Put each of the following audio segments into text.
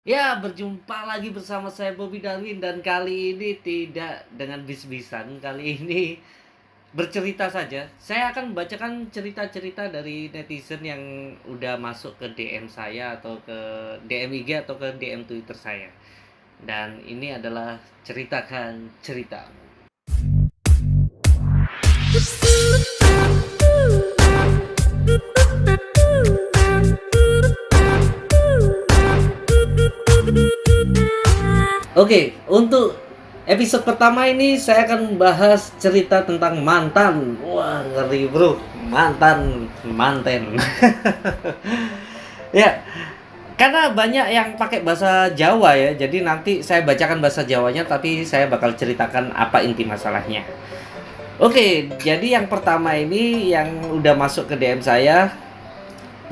Ya, berjumpa lagi bersama saya Bobby Darwin dan kali ini tidak dengan bis-bisan, kali ini bercerita saja. Saya akan membacakan cerita-cerita dari netizen yang udah masuk ke DM saya atau ke DM IG atau ke DM Twitter saya. Dan ini adalah ceritakan ceritamu. Oke, untuk episode pertama ini saya akan membahas cerita tentang mantan. Wah, ngeri bro, manten. Ya, karena banyak yang pakai bahasa Jawa ya, jadi nanti saya bacakan bahasa Jawanya, tapi saya bakal ceritakan apa inti masalahnya. Oke, jadi yang pertama ini yang udah masuk ke DM saya,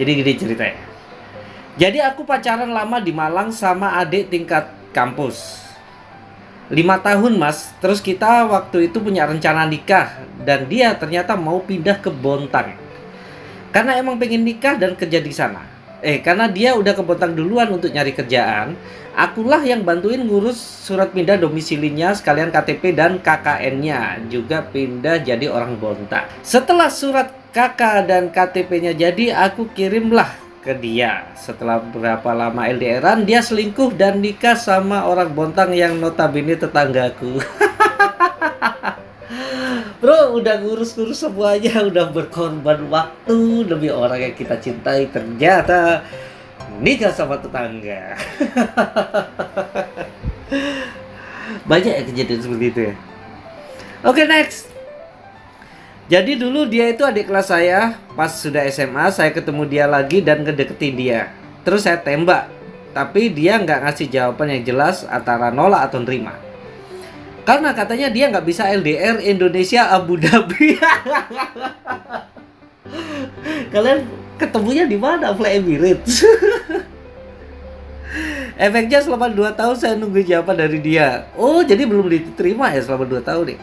jadi gini ceritanya. Jadi aku pacaran lama di Malang sama adik tingkat kampus. 5 tahun mas, terus kita waktu itu punya rencana nikah dan dia ternyata mau pindah ke Bontang karena emang pengen nikah dan kerja di sana. Karena dia udah ke Bontang duluan untuk nyari kerjaan, akulah yang bantuin ngurus surat pindah domisilinya sekalian KTP dan KKN-nya juga pindah jadi orang Bontang. Setelah surat KK dan KTP-nya jadi, aku kirimlah ke dia. Setelah berapa lama LDRan, dia selingkuh dan nikah sama orang Bontang yang notabene tetanggaku. Bro, udah ngurus-ngurus semuanya, udah berkorban waktu demi orang yang kita cintai, ternyata nikah sama tetangga. Banyak ya kejadian seperti itu ya. Oke, next. Jadi dulu dia itu adik kelas saya. Pas sudah SMA saya ketemu dia lagi dan ngedeketin dia. Terus saya tembak. Tapi dia nggak ngasih jawaban yang jelas antara nolak atau nerima. Karena katanya dia nggak bisa LDR Indonesia Abu Dhabi. Kalian ketemunya di mana? Fly Emirates. Efeknya selama 2 tahun saya nunggu jawaban dari dia. Oh, jadi belum diterima ya selama 2 tahun nih.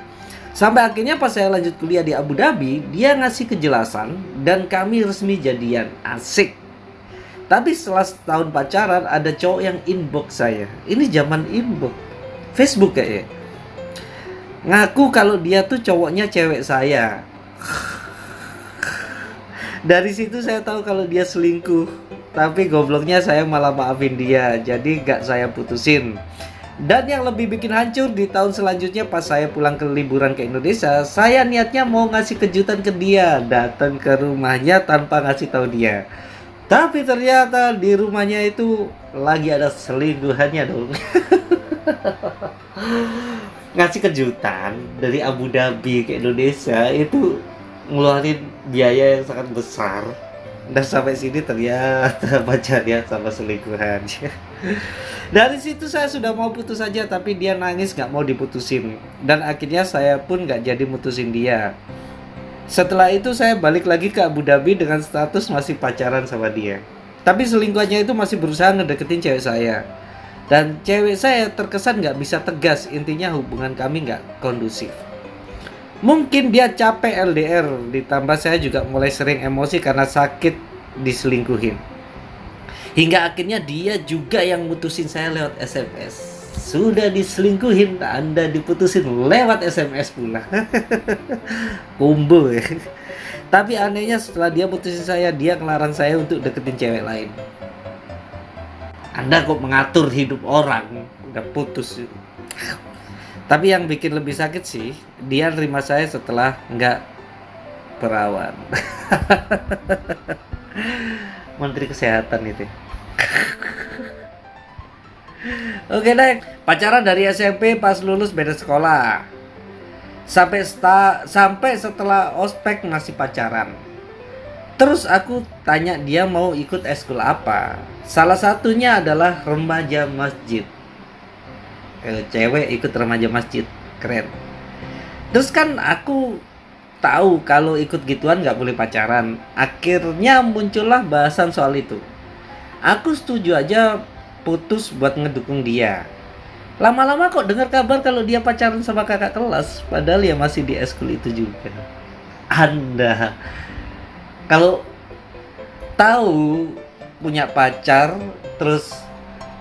Sampai akhirnya pas saya lanjut kuliah di Abu Dhabi, dia ngasih kejelasan dan kami resmi jadian. Asik. Tapi setelah setahun pacaran ada cowok yang inbox saya. Ini zaman inbox. Facebook kayaknya. Ngaku kalau dia tuh cowoknya cewek saya. Dari situ saya tahu kalau dia selingkuh. Tapi gobloknya saya malah maafin dia. Jadi gak saya putusin. Dan yang lebih bikin hancur, di tahun selanjutnya pas saya pulang ke liburan ke Indonesia, saya niatnya mau ngasih kejutan ke dia, datang ke rumahnya tanpa ngasih tahu dia. Tapi ternyata di rumahnya itu lagi ada selingkuhannya dong. Ngasih kejutan dari Abu Dhabi ke Indonesia itu ngeluarin biaya yang sangat besar. Dan sampai sini ternyata pacarnya sama selingkuhannya. Dari situ saya sudah mau putus saja, tapi dia nangis gak mau diputusin. Dan akhirnya saya pun gak jadi mutusin dia. Setelah itu saya balik lagi ke Abu Dhabi dengan status masih pacaran sama dia. Tapi selingkuhannya itu masih berusaha ngedeketin cewek saya. Dan cewek saya terkesan gak bisa tegas, intinya hubungan kami gak kondusif. Mungkin dia capek LDR, ditambah saya juga mulai sering emosi karena sakit diselingkuhin. Hingga akhirnya dia juga yang mutusin saya lewat SMS. Sudah diselingkuhin, Anda diputusin lewat SMS pula. Combo ya. Tapi anehnya setelah dia putusin saya, dia ngelarang saya untuk deketin cewek lain. Anda kok mengatur hidup orang, udah putus. Tapi yang bikin lebih sakit sih, dia nerima saya setelah nggak perawan. Menteri Kesehatan itu. Oke deh, pacaran dari SMP pas lulus beda sekolah. Sampai setelah ospek masih pacaran. Terus aku tanya dia mau ikut eskul apa. Salah satunya adalah remaja masjid. Cewek ikut remaja masjid, keren. Terus kan aku tahu kalau ikut gituan nggak boleh pacaran. Akhirnya muncullah bahasan soal itu. Aku setuju aja putus buat ngedukung dia. Lama-lama kok dengar kabar kalau dia pacaran sama kakak kelas, padahal ya masih di eskul itu juga. Anda kalau tahu punya pacar terus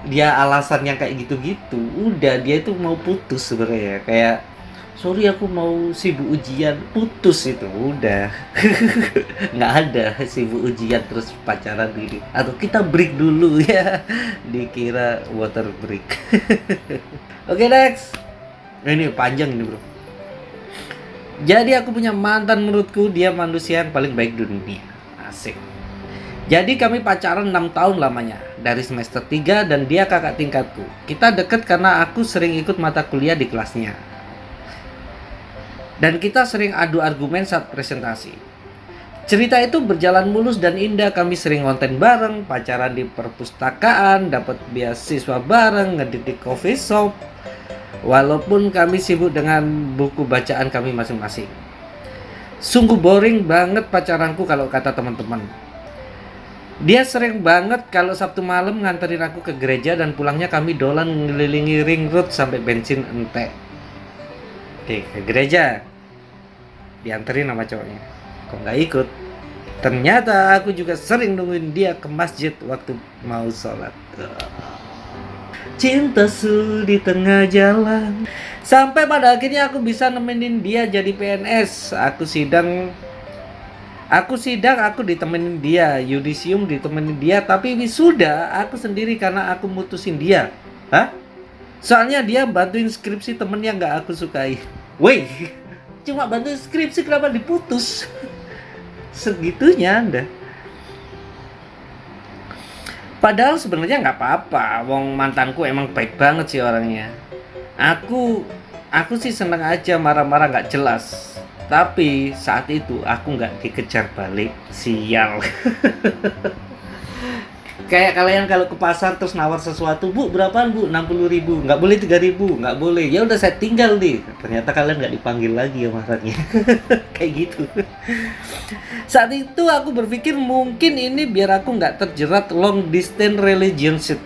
dia alasan yang kayak gitu-gitu, udah dia itu mau putus sebenarnya. Kayak sorry aku mau sibuk ujian, putus itu udah. Nggak ada sibuk ujian terus pacaran dulu atau kita break dulu ya, dikira water break. Oke, next. Ini panjang ini bro. Jadi aku punya mantan, menurutku dia manusia yang paling baik di dunia. Asik. Jadi kami pacaran 6 tahun lamanya, dari semester 3 dan dia kakak tingkatku. Kita deket karena aku sering ikut mata kuliah di kelasnya. Dan kita sering adu argumen saat presentasi. Cerita itu berjalan mulus dan indah, kami sering konten bareng, pacaran di perpustakaan, dapat beasiswa bareng, ngedit di coffee shop. Walaupun kami sibuk dengan buku bacaan kami masing-masing. Sungguh boring banget pacaranku kalau kata teman-teman. Dia sering banget kalau Sabtu malam nganterin aku ke gereja dan pulangnya kami dolan ngelilingi ring road sampai bensin entek. Oke, ke gereja. Dianterin sama cowoknya. Kok nggak ikut? Ternyata aku juga sering nungguin dia ke masjid waktu mau sholat. Cinta di tengah jalan. Sampai pada akhirnya aku bisa nemenin dia jadi PNS. Aku sidang, aku ditemenin dia. Yudisium ditemenin dia. Tapi wisuda aku sendiri karena aku mutusin dia. Hah? Soalnya dia bantuin skripsi temen yang gak aku sukai. Woi, cuma bantuin skripsi kenapa diputus? Segitunya Anda. Padahal sebenarnya nggak apa-apa, wong mantanku emang baik banget sih orangnya. Aku sih seneng aja marah-marah nggak jelas. Tapi saat itu aku nggak dikejar balik, sial. Kayak kalian kalau ke pasar terus nawar sesuatu, bu berapaan bu? 60.000, nggak boleh 3.000, nggak boleh. Ya udah saya tinggal nih. Ternyata kalian nggak dipanggil lagi ya marahnya. Kayak gitu. Saat itu aku berpikir mungkin ini biar aku nggak terjerat long distance relationship.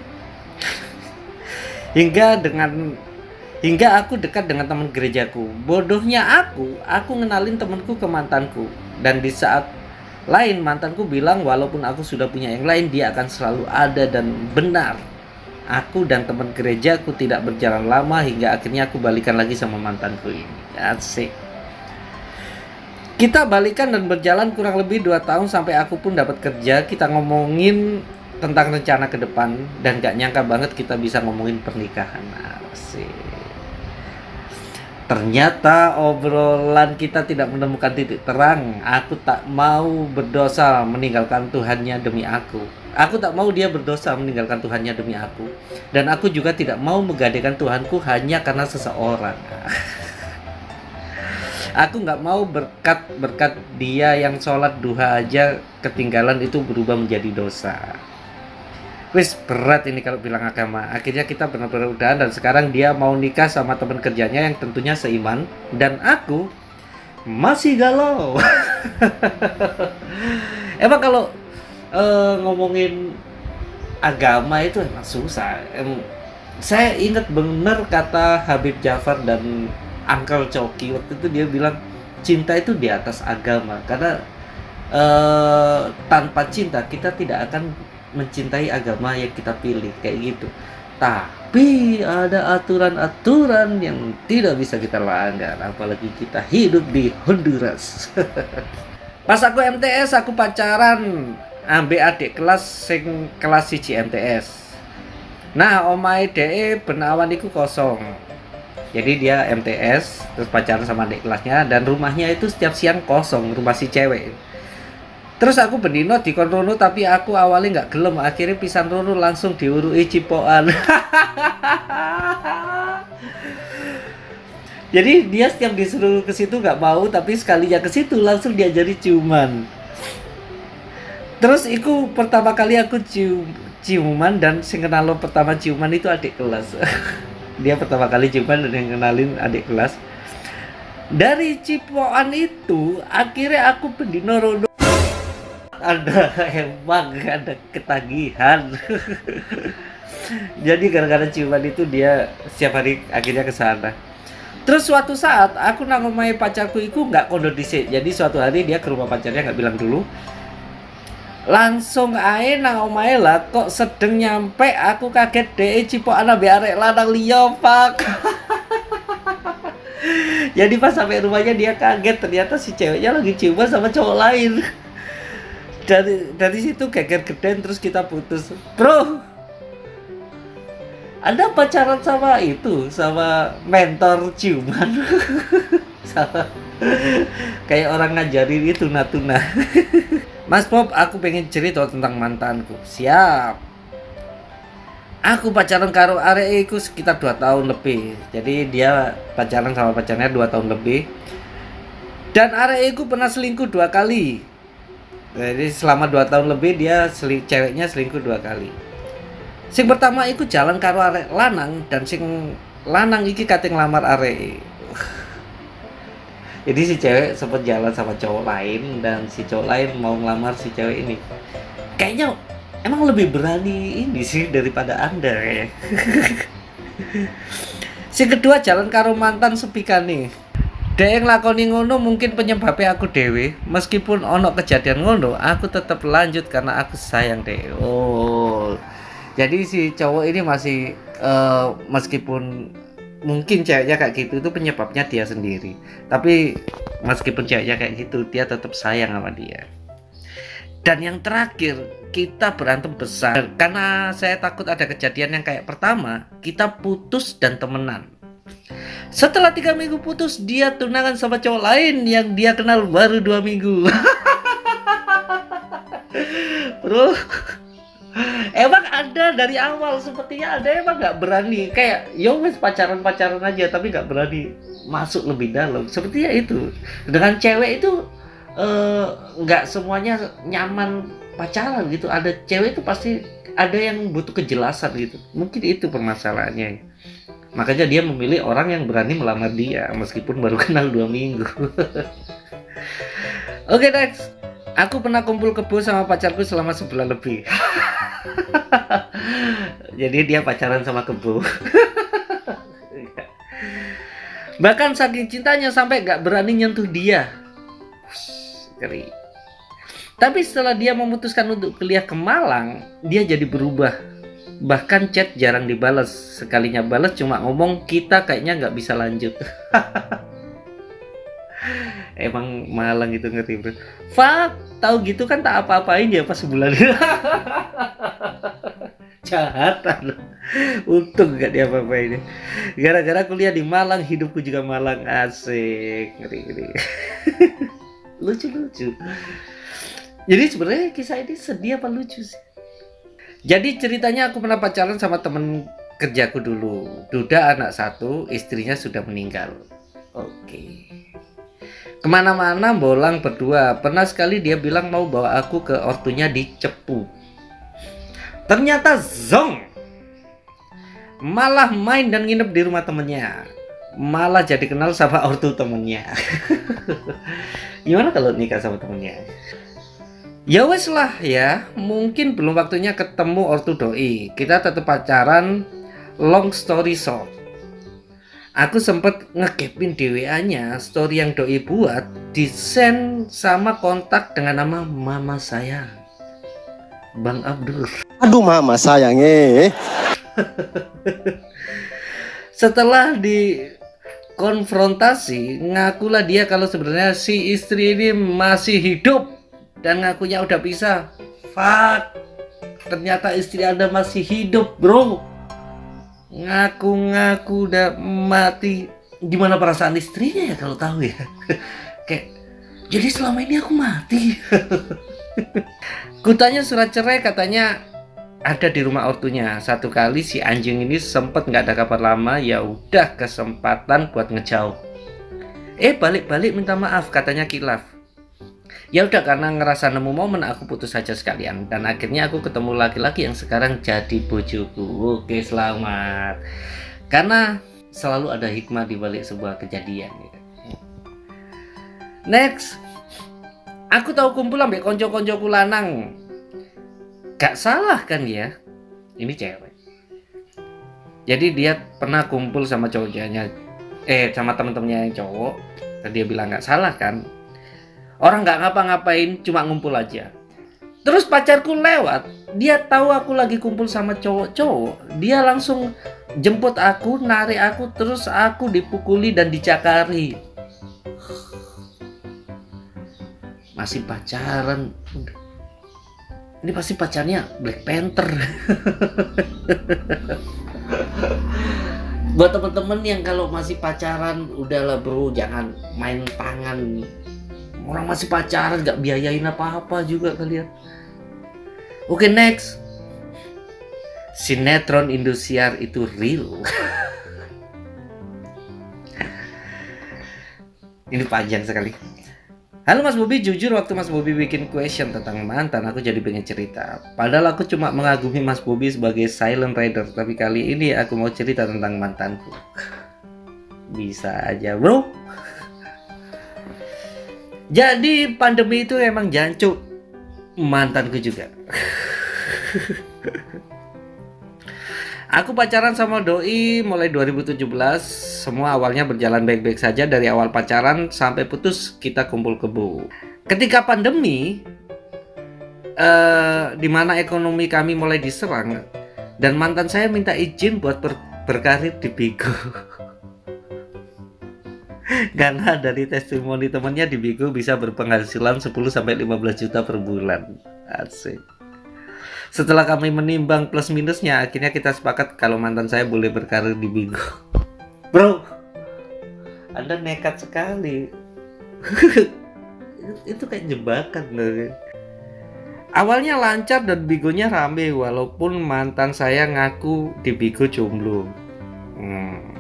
Hingga aku dekat dengan teman gerejaku. Bodohnya aku ngenalin temanku ke mantanku. Dan di saat lain mantanku bilang walaupun aku sudah punya yang lain dia akan selalu ada, dan benar. Aku dan teman gerejaku tidak berjalan lama hingga akhirnya aku balikan lagi sama mantanku ini. Asik. Kita balikan dan berjalan kurang lebih 2 tahun sampai aku pun dapat kerja. Kita ngomongin tentang rencana ke depan dan gak nyangka banget kita bisa ngomongin pernikahan. Asik. Ternyata obrolan kita tidak menemukan titik terang. Aku tak mau berdosa meninggalkan Tuhannya demi aku. Aku tak mau dia berdosa meninggalkan Tuhannya demi aku. Dan aku juga tidak mau menggadaikan Tuhanku hanya karena seseorang. Aku gak mau berkat dia yang sholat duha aja ketinggalan itu berubah menjadi dosa. Wis berat ini kalau bilang agama. Akhirnya kita benar-benar udahan dan sekarang dia mau nikah sama teman kerjanya yang tentunya seiman, dan aku masih galau. Emang kalau ngomongin agama itu emang susah. Saya ingat benar kata Habib Jafar dan Uncle Coki waktu itu, dia bilang cinta itu di atas agama karena tanpa cinta kita tidak akan mencintai agama yang kita pilih, kayak gitu. Tapi ada aturan-aturan yang tidak bisa kita langgar, apalagi kita hidup di Honduras. Pas aku MTS aku pacaran ambek adik kelas sing kelas 1 MTS. Nah, omahe dhek benawan iku kosong. Jadi dia MTS terus pacaran sama adik kelasnya dan rumahnya itu setiap siang kosong, rumah si cewek. Terus aku bendino dikon rono tapi aku awalnya nggak gelem, akhirnya pisan rono langsung diurui cipokan. Jadi dia setiap disuruh ke situ nggak mau, tapi sekalinya ke situ langsung diajari ciuman. Terus itu pertama kali aku ciuman dan sing kenal pertama ciuman itu adik kelas. Dia pertama kali ciuman dan yang kenalin adik kelas. Dari cipokan itu akhirnya aku bendino rono. Emang ada ketagihan. Jadi gara-gara ciuman itu dia setiap hari akhirnya ke sana. Terus suatu saat aku nang omahe pacarku itu nggak kondo dhisik. Jadi suatu hari dia ke rumah pacarnya nggak bilang dulu. Langsung ae nang omahe lah kok sedeng nyampe aku kaget dhek cipokan ambek arek lanang liya, Pak. Jadi pas sampai rumahnya dia kaget ternyata si ceweknya lagi ciuman sama cowok lain. Dari situ geger geden terus kita putus. Bro, Anda pacaran sama itu, sama mentor ciuman. Sama kayak orang ngajarin itu Natuna. Mas Bob, aku pengen cerita tentang mantanku. Siap. Aku pacaran karo arek iku sekitar 2 tahun lebih. Jadi dia pacaran sama pacarnya 2 tahun lebih. Dan arek iku pernah selingkuh 2 kali. Jadi selama 2 tahun lebih dia ceweknya selingkuh 2 kali. Sing pertama iku jalan karo arek lanang dan sing lanang iki kate nglamar arek. Jadi si cewek sempat jalan sama cowok lain dan si cowok lain mau ngelamar si cewek ini. Kayaknya emang lebih berani ini sih daripada Anda ya. Si kedua jalan karo mantan sepikane. Dek nglakoni ngono mungkin penyebabnya aku dewe. Meskipun ono kejadian ngono, aku tetap lanjut karena aku sayang dek. Oh. Jadi si cowok ini masih meskipun mungkin ceweknya kayak gitu itu penyebabnya dia sendiri. Tapi meskipun ceweknya kayak gitu, dia tetap sayang sama dia. Dan yang terakhir, kita berantem besar karena saya takut ada kejadian yang kayak pertama, kita putus dan temenan. Setelah 3 minggu putus, dia tunangan sama cowok lain yang dia kenal baru 2 minggu. Bro, emang ada dari awal sepertinya ada emang nggak berani kayak yo wes pacaran aja tapi nggak berani masuk lebih dalam. Sepertinya itu dengan cewek itu nggak semuanya nyaman pacaran gitu. Ada cewek itu pasti ada yang butuh kejelasan gitu. Mungkin itu permasalahannya. Makanya dia memilih orang yang berani melamar dia meskipun baru kenal 2 minggu. Oke, next. Aku pernah kumpul kebo sama pacarku selama sebulan lebih. Jadi dia pacaran sama kebo. Bahkan saking cintanya sampai gak berani nyentuh dia. Ngeri. Tapi setelah dia memutuskan untuk kuliah ke Malang, dia jadi berubah. Bahkan chat jarang dibalas. Sekalinya balas cuma ngomong kita kayaknya gak bisa lanjut. Emang Malang itu ngeri bro. Fuck, tahu gitu kan tak apa-apain ya pas sebulan. Jahatan. Untung gak diapa-apain. Gara-gara kuliah di Malang, hidupku juga Malang. Asik. Ngeri. Lucu. Jadi sebenarnya kisah ini sedih apa lucu sih? Jadi ceritanya aku pernah pacaran sama temen kerjaku dulu. Duda anak 1, istrinya sudah meninggal. Oke. Kemana-mana bolang berdua. Pernah sekali dia bilang mau bawa aku ke ortunya di Cepu. Ternyata zong, malah main dan nginep di rumah temennya. Malah jadi kenal sama ortu temennya. Gimana kalau nikah sama temennya? Ya wes lah ya, mungkin belum waktunya ketemu ortu doi. Kita tetap pacaran. Long story short, aku sempet ngekepin di WA-nya story yang doi buat, di-send sama kontak dengan nama mama saya, Bang Abdul. Aduh mama sayang Setelah dikonfrontasi, ngakulah dia kalau sebenarnya si istri ini masih hidup dan ngakunya udah bisa. Fuck, ternyata istri Anda masih hidup bro. Ngaku-ngaku udah mati. Gimana perasaan istrinya ya kalau tahu ya? Kayak, jadi selama ini aku mati. Kutanya surat cerai katanya ada di rumah ortunya. Satu kali si anjing ini sempet nggak ada kabar lama, ya udah kesempatan buat ngejauh. Balik-balik minta maaf katanya kilaf. Ya udah karena ngerasa nemu momen aku putus saja sekalian dan akhirnya aku ketemu laki-laki yang sekarang jadi bojoku. Oke, selamat. Karena selalu ada hikmah di balik sebuah kejadian gitu. Next. Aku tahu kumpul ambek konco-koncoku lanang. Gak salah kan ya? Ini cewek. Jadi dia pernah kumpul sama cowoknya, sama temen-temennya yang cowok. Dan dia bilang gak salah kan? Orang gak ngapa-ngapain, cuma ngumpul aja. Terus pacarku lewat, dia tahu aku lagi kumpul sama cowok-cowok, dia langsung jemput aku, narik aku, terus aku dipukuli dan dicakari. Masih pacaran. Ini pasti pacarnya Black Panther. Buat temen-temen yang kalau masih pacaran, udahlah bro, jangan main tangan. Orang masih pacaran gak biayain apa-apa juga kalian. Oke, next. Sinetron Indosiar itu real. Ini panjang sekali. Halo Mas Bobi, jujur waktu Mas Bobi bikin question tentang mantan, aku jadi pengen cerita. Padahal aku cuma mengagumi Mas Bobi sebagai silent rider, tapi kali ini aku mau cerita tentang mantanku. Bisa aja bro. Jadi pandemi itu emang jancuk mantanku juga. Aku pacaran sama doi mulai 2017. Semua awalnya berjalan baik-baik saja. Dari awal pacaran sampai putus kita kumpul kebo. Ketika pandemi, di mana ekonomi kami mulai diserang, dan mantan saya minta izin buat berkarir di Bigo. Karena dari testimoni temannya di Bigo bisa berpenghasilan 10-15 juta per bulan. Asik. Setelah kami menimbang plus minusnya, akhirnya kita sepakat kalau mantan saya boleh berkarir di Bigo. Bro, Anda nekat sekali. Itu kayak jebakan loh. Awalnya lancar dan Bigonya rame, walaupun mantan saya ngaku di Bigo jomblo.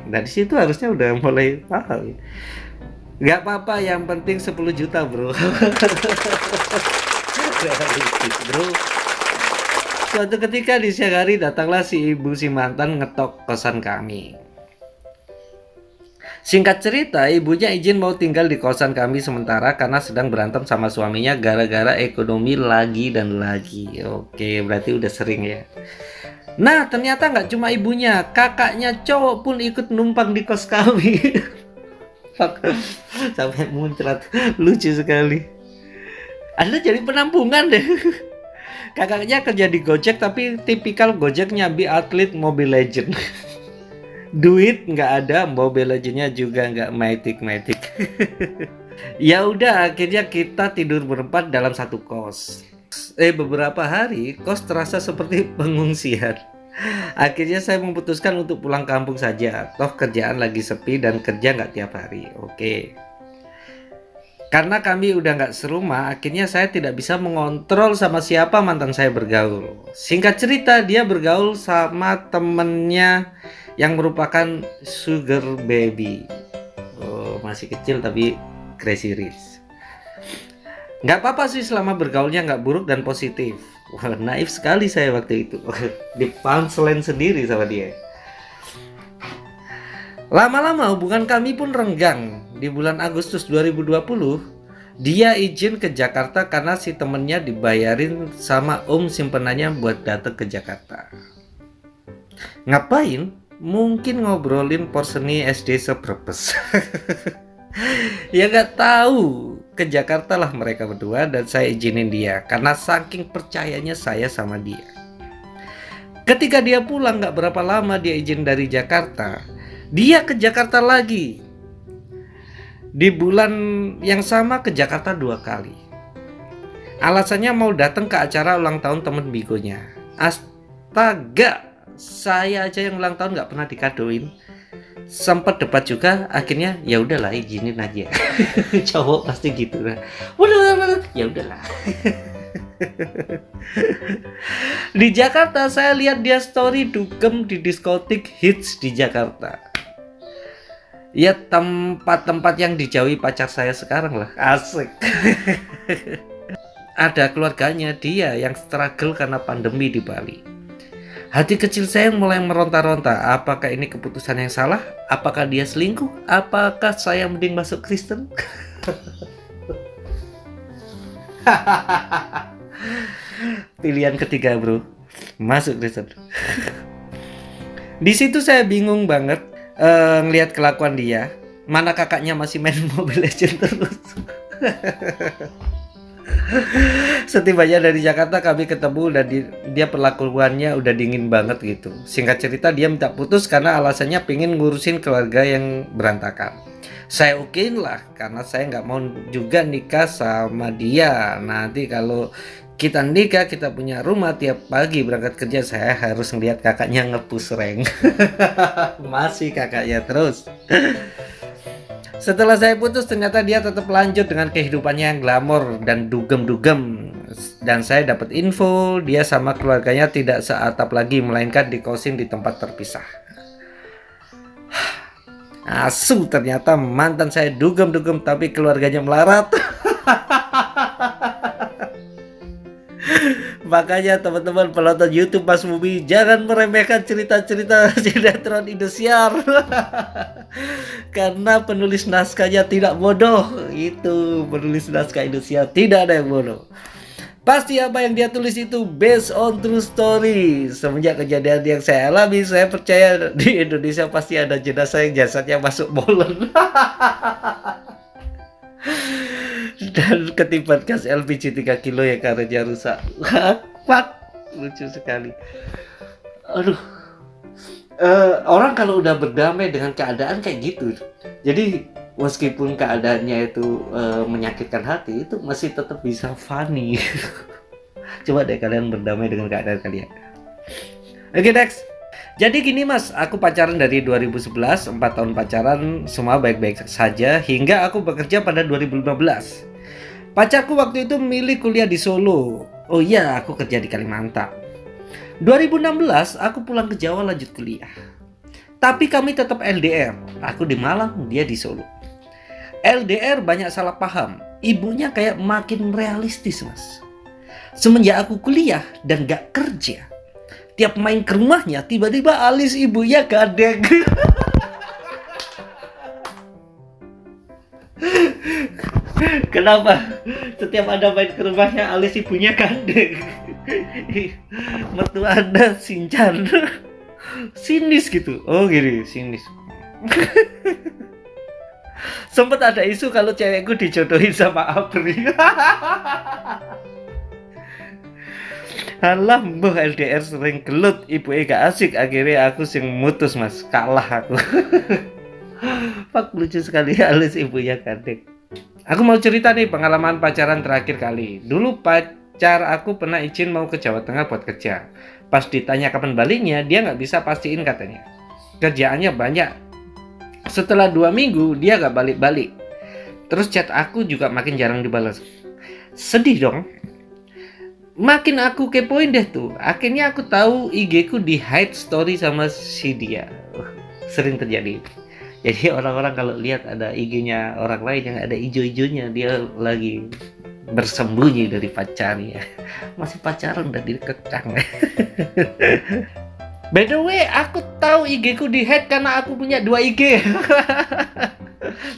Dari situ harusnya udah mulai paham. Gak apa-apa, yang penting 10 juta bro. Bro. Suatu ketika di siang hari datanglah si ibu si mantan ngetok kosan kami. Singkat cerita, ibunya izin mau tinggal di kosan kami sementara karena sedang berantem sama suaminya gara-gara ekonomi lagi dan lagi. Oke, berarti udah sering ya. Nah, ternyata nggak cuma ibunya, kakaknya cowok pun ikut numpang di kos kami. Sampai muncrat, lucu sekali. Anda jadi penampungan deh. Kakaknya kerja di Gojek tapi tipikal Gojek nyambi atlet Mobile Legend. Duit nggak ada, Mobile Legendnya juga nggak matic. Ya udah, akhirnya kita tidur berempat dalam satu kos. Beberapa hari kos terasa seperti pengungsian. Akhirnya saya memutuskan untuk pulang kampung saja. Toh kerjaan lagi sepi dan kerja nggak tiap hari. Oke. Karena kami udah nggak serumah, akhirnya saya tidak bisa mengontrol sama siapa mantan saya bergaul. Singkat cerita, dia bergaul sama temennya yang merupakan sugar baby. Oh, masih kecil tapi crazy rich. Nggak apa-apa sih selama bergaulnya nggak buruk dan positif. Wah, naif sekali saya waktu itu. Di punchline sendiri sama dia. Lama-lama hubungan kami pun renggang. Di bulan Agustus 2020, dia izin ke Jakarta karena si temennya dibayarin sama simpenannya buat datang ke Jakarta. Ngapain? Mungkin ngobrolin porseni SD Sebrebes. Ya gak tahu. Ke Jakarta lah mereka berdua dan saya izinin dia karena saking percayanya saya sama dia. Ketika dia pulang gak berapa lama dia izin dari Jakarta, dia ke Jakarta lagi. Di bulan yang sama ke Jakarta 2 kali. Alasannya mau datang ke acara ulang tahun temen Bigonya. Astaga, saya aja yang ulang tahun nggak pernah dikadoin. Sempet debat juga, akhirnya ya udahlah izinin aja. Cowok pasti gitu kan. Ya udahlah. Di Jakarta saya lihat dia story dugem di diskotik hits di Jakarta. Ya tempat-tempat yang dijauhi pacar saya sekarang lah. Asik. Ada keluarganya dia yang struggle karena pandemi di Bali. Hati kecil saya mulai meronta-ronta. Apakah ini keputusan yang salah? Apakah dia selingkuh? Apakah saya mending masuk Kristen? Pilihan ketiga bro, masuk Kristen. Di situ saya bingung banget. Ngelihat kelakuan dia, mana kakaknya masih main Mobile Legends terus. Setibanya dari Jakarta kami ketemu dan dia perlakuannya udah dingin banget gitu. Singkat cerita dia minta putus karena alasannya pengen ngurusin keluarga yang berantakan. Saya okein lah karena saya nggak mau juga nikah sama dia. Nanti kalau kita nikah, kita punya rumah, tiap pagi berangkat kerja saya harus ngeliat kakaknya ngepus rank. Masih kakaknya terus. Setelah saya putus ternyata dia tetap lanjut dengan kehidupannya yang glamor dan dugem-dugem. Dan saya dapat info dia sama keluarganya tidak seatap lagi melainkan dikosing di tempat terpisah. Asu, ternyata mantan saya dugem-dugem tapi keluarganya melarat. Makanya teman-teman penonton YouTube Mas Bumi, jangan meremehkan cerita-cerita sinetron Indosiar. Karena penulis naskahnya tidak bodoh. Itu penulis naskah Indosiar tidak ada yang bodoh. Pasti apa yang dia tulis itu based on true story. Semenjak kejadian yang saya alami, saya percaya di Indonesia pasti ada jenazah yang jasadnya masuk molen. Dan ketiban gas LPG 3 kilo yang karetnya rusak. Fuck, lucu sekali. Aduh. Orang kalau udah berdamai dengan keadaan kayak gitu, jadi meskipun keadaannya itu menyakitkan hati, itu masih tetap bisa funny. Coba deh kalian berdamai dengan keadaan kalian. Oke, next. Jadi gini mas, aku pacaran dari 2011, 4 tahun pacaran, semua baik-baik saja hingga aku bekerja pada 2015. Pacarku waktu itu milih kuliah di Solo. Oh iya, aku kerja di Kalimantan. 2016 aku pulang ke Jawa lanjut kuliah. Tapi kami tetap LDR. Aku di Malang, dia di Solo. LDR banyak salah paham. Ibunya kayak makin realistis mas. Semenjak aku kuliah dan gak kerja, tiap main ke rumahnya tiba-tiba alis ibunya gandeng. Kenapa? Setiap Anda main ke rumahnya alis ibunya gandeng. Mertua Anda Sinchan. Sinis gitu. Oh gini, sinis. Sempet ada isu kalau cewekku dijodohin sama Apri. Alah mbah LDR sering gelut, ibu gak asik, akhirnya aku sing mutus mas, kalah aku. Pak lucu sekali alis ibunya gandeng. Aku mau cerita nih pengalaman pacaran terakhir kali. Dulu pacar aku pernah izin mau ke Jawa Tengah buat kerja. Pas ditanya kapan baliknya, dia gak bisa pastiin katanya. Kerjaannya banyak. Setelah 2 minggu dia gak balik-balik. Terus chat aku juga makin jarang dibalas. Sedih dong. Makin aku kepoin deh tuh. Akhirnya aku tahu IG ku di hide story sama si dia. Sering terjadi. Jadi orang-orang kalau lihat ada IG-nya orang lain yang ada ijo-ijonya, dia lagi bersembunyi dari pacarnya. Masih pacaran udah dikekang. By the way, aku tahu IG ku di hide karena aku punya 2 IG.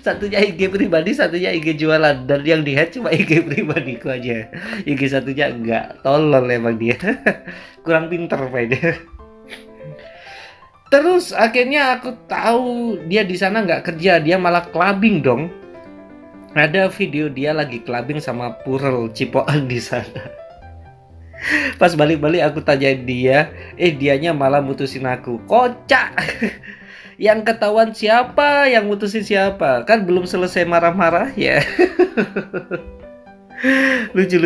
Satunya IG pribadi, satunya IG jualan. Dan yang di hide cuma IG pribadiku aja. IG satunya enggak, tolol emang dia. Kurang pinter Pak dia. Terus akhirnya aku tahu dia di sana nggak kerja, dia malah clubbing dong. Ada video dia lagi clubbing sama Purel Cipokan di sana. Pas balik-balik aku tanyain dia, dianya malah mutusin aku. Kocak. Yang ketahuan siapa, yang mutusin siapa? Kan belum selesai marah-marah ya. Lucu.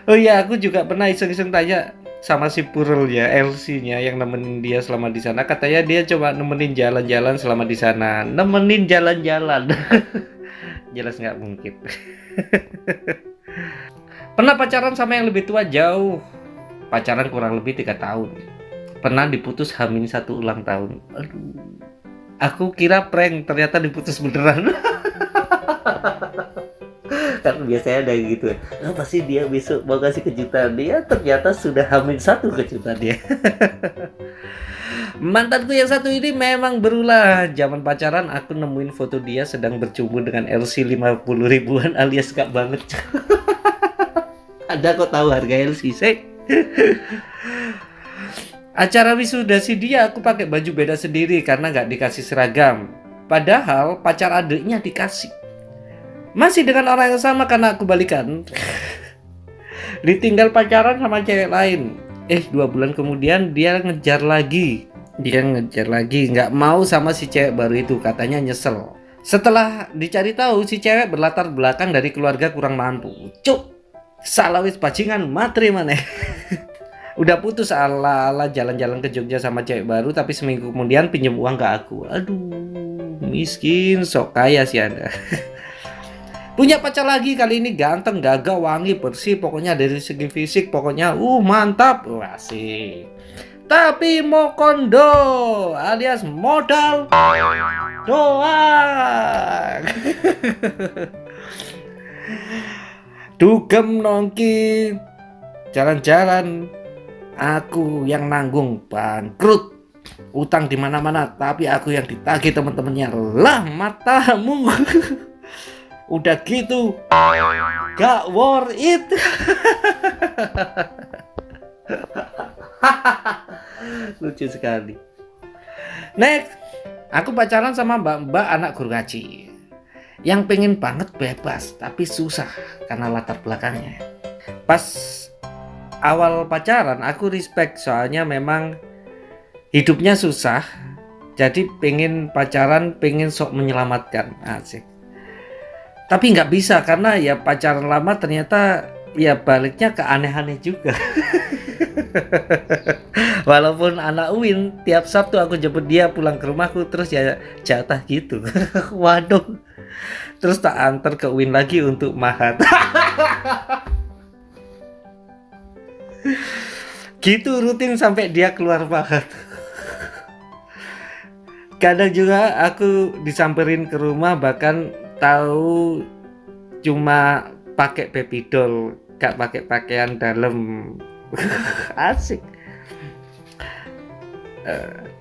Oh iya, aku juga pernah iseng-iseng tanya sama si Purel ya, LC-nya yang nemenin dia selama di sana. Katanya dia coba nemenin jalan-jalan selama di sana. Nemenin jalan-jalan. Jelas nggak mungkin. Pernah pacaran sama yang lebih tua jauh. Pacaran kurang lebih 3 tahun. Pernah diputus H-1 ulang tahun. Aduh. Aku kira prank, ternyata diputus beneran. Kan biasanya ada gitu. Pasti dia besok mau kasih kejutan. Dia ternyata sudah H-1 kejutan dia. Mantanku yang satu ini memang berulah. Zaman pacaran aku nemuin foto dia sedang bercumbu dengan LC 50 ribuan alias gak banget. Ada kok tahu harga LC sih. Acara wisuda si dia aku pakai baju beda sendiri karena gak dikasih seragam. Padahal pacar adiknya dikasih. Masih dengan orang yang sama karena aku balikan. Ditinggal pacaran sama cewek lain. 2 bulan kemudian dia ngejar lagi. Nggak mau sama si cewek baru itu, katanya nyesel. Setelah dicari tahu, si cewek berlatar belakang dari keluarga kurang mampu. Cuk, salah wis bajingan matri maneh. Udah putus ala-ala jalan-jalan ke Jogja sama cewek baru, tapi seminggu kemudian pinjam uang ke aku. Aduh, miskin, sok kaya sih Anda. Punya pacar lagi, kali ini ganteng, gagah, wangi, bersih, pokoknya dari segi fisik pokoknya mantap. Wah, asik. Tapi mau kondo alias modal doang. Dugem nongki jalan-jalan, aku yang nanggung, bangkrut, utang di mana-mana, tapi aku yang ditagih teman-temannya. Lah matamu. Udah gitu gak worth it. Lucu sekali. Next, aku pacaran sama mbak-mbak anak guru ngaji yang pengen banget bebas, tapi susah karena latar belakangnya. Pas awal pacaran aku respect, soalnya memang hidupnya susah, jadi pengen pacaran, pengen sok menyelamatkan. Asik. Tapi nggak bisa karena ya pacaran lama ternyata ya baliknya ke aneh-aneh juga. Walaupun anak UIN, tiap Sabtu aku jemput dia pulang ke rumahku, terus ya jatah gitu. Waduh. Terus tak antar ke UIN lagi untuk mahat. Gitu rutin sampai dia keluar mahat. Kadang juga aku disamperin ke rumah, bahkan tahu cuma pakai baby doll, gak pakai pakaian dalam. Asik.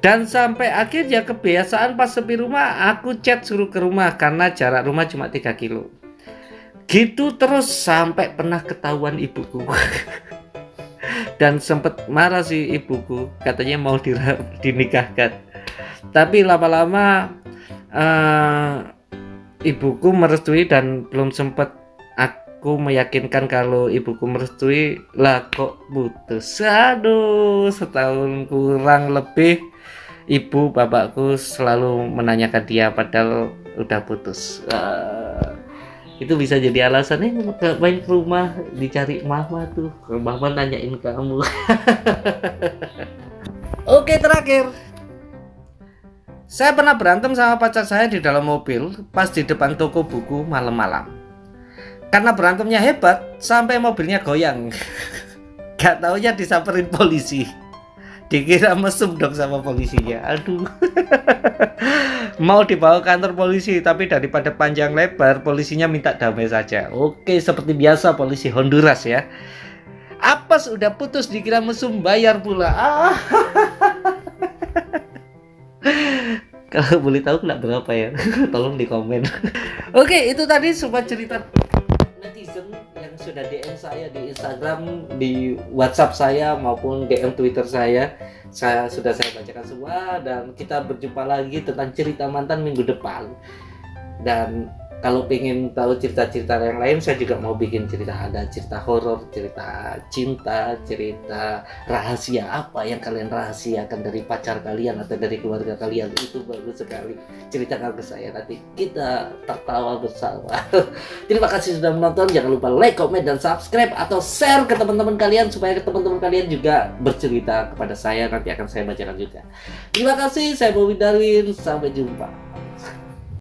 Dan sampai akhirnya kebiasaan pas sepi rumah aku chat suruh ke rumah karena jarak rumah cuma 3 kilo. Gitu terus sampai pernah ketahuan ibuku. Dan sempet marah si ibuku, katanya mau dinikahkan. Tapi lama-lama ibuku merestui dan belum sempat aku meyakinkan kalau ibuku merestui, lah kok putus. Aduh, setahun kurang lebih ibu bapakku selalu menanyakan dia padahal udah putus. Itu bisa jadi alasan main ke rumah dicari mama tuh, mama nanyain kamu. Oke, terakhir. Saya pernah berantem sama pacar saya di dalam mobil pas di depan toko buku malam-malam. Karena berantemnya hebat sampai mobilnya goyang. Gak taunya disamperin polisi. Dikira mesum dong sama polisinya. Aduh. Mau dibawa ke kantor polisi, tapi daripada panjang lebar, polisinya minta damai saja. Oke, seperti biasa polisi Honduras ya. Apes udah putus dikira mesum, bayar pula. Kalau boleh tahu kena berapa ya? Tolong di komen. Oke, itu tadi sebuah cerita netizen yang sudah DM saya di Instagram, di WhatsApp saya maupun DM Twitter saya. Sudah saya bacakan semua, dan kita berjumpa lagi tentang cerita mantan minggu depan. Dan kalau pengen tahu cerita-cerita yang lain, saya juga mau bikin cerita, ada cerita horor, cerita cinta, cerita rahasia, apa yang kalian rahasiakan dari pacar kalian atau dari keluarga kalian, itu bagus sekali. Ceritakan ke saya, nanti kita tertawa bersama. Terima kasih sudah menonton, jangan lupa like, comment, dan subscribe atau share ke teman-teman kalian supaya teman-teman kalian juga bercerita kepada saya, nanti akan saya bacakan juga. Terima kasih, saya Bobby Darwin, sampai jumpa.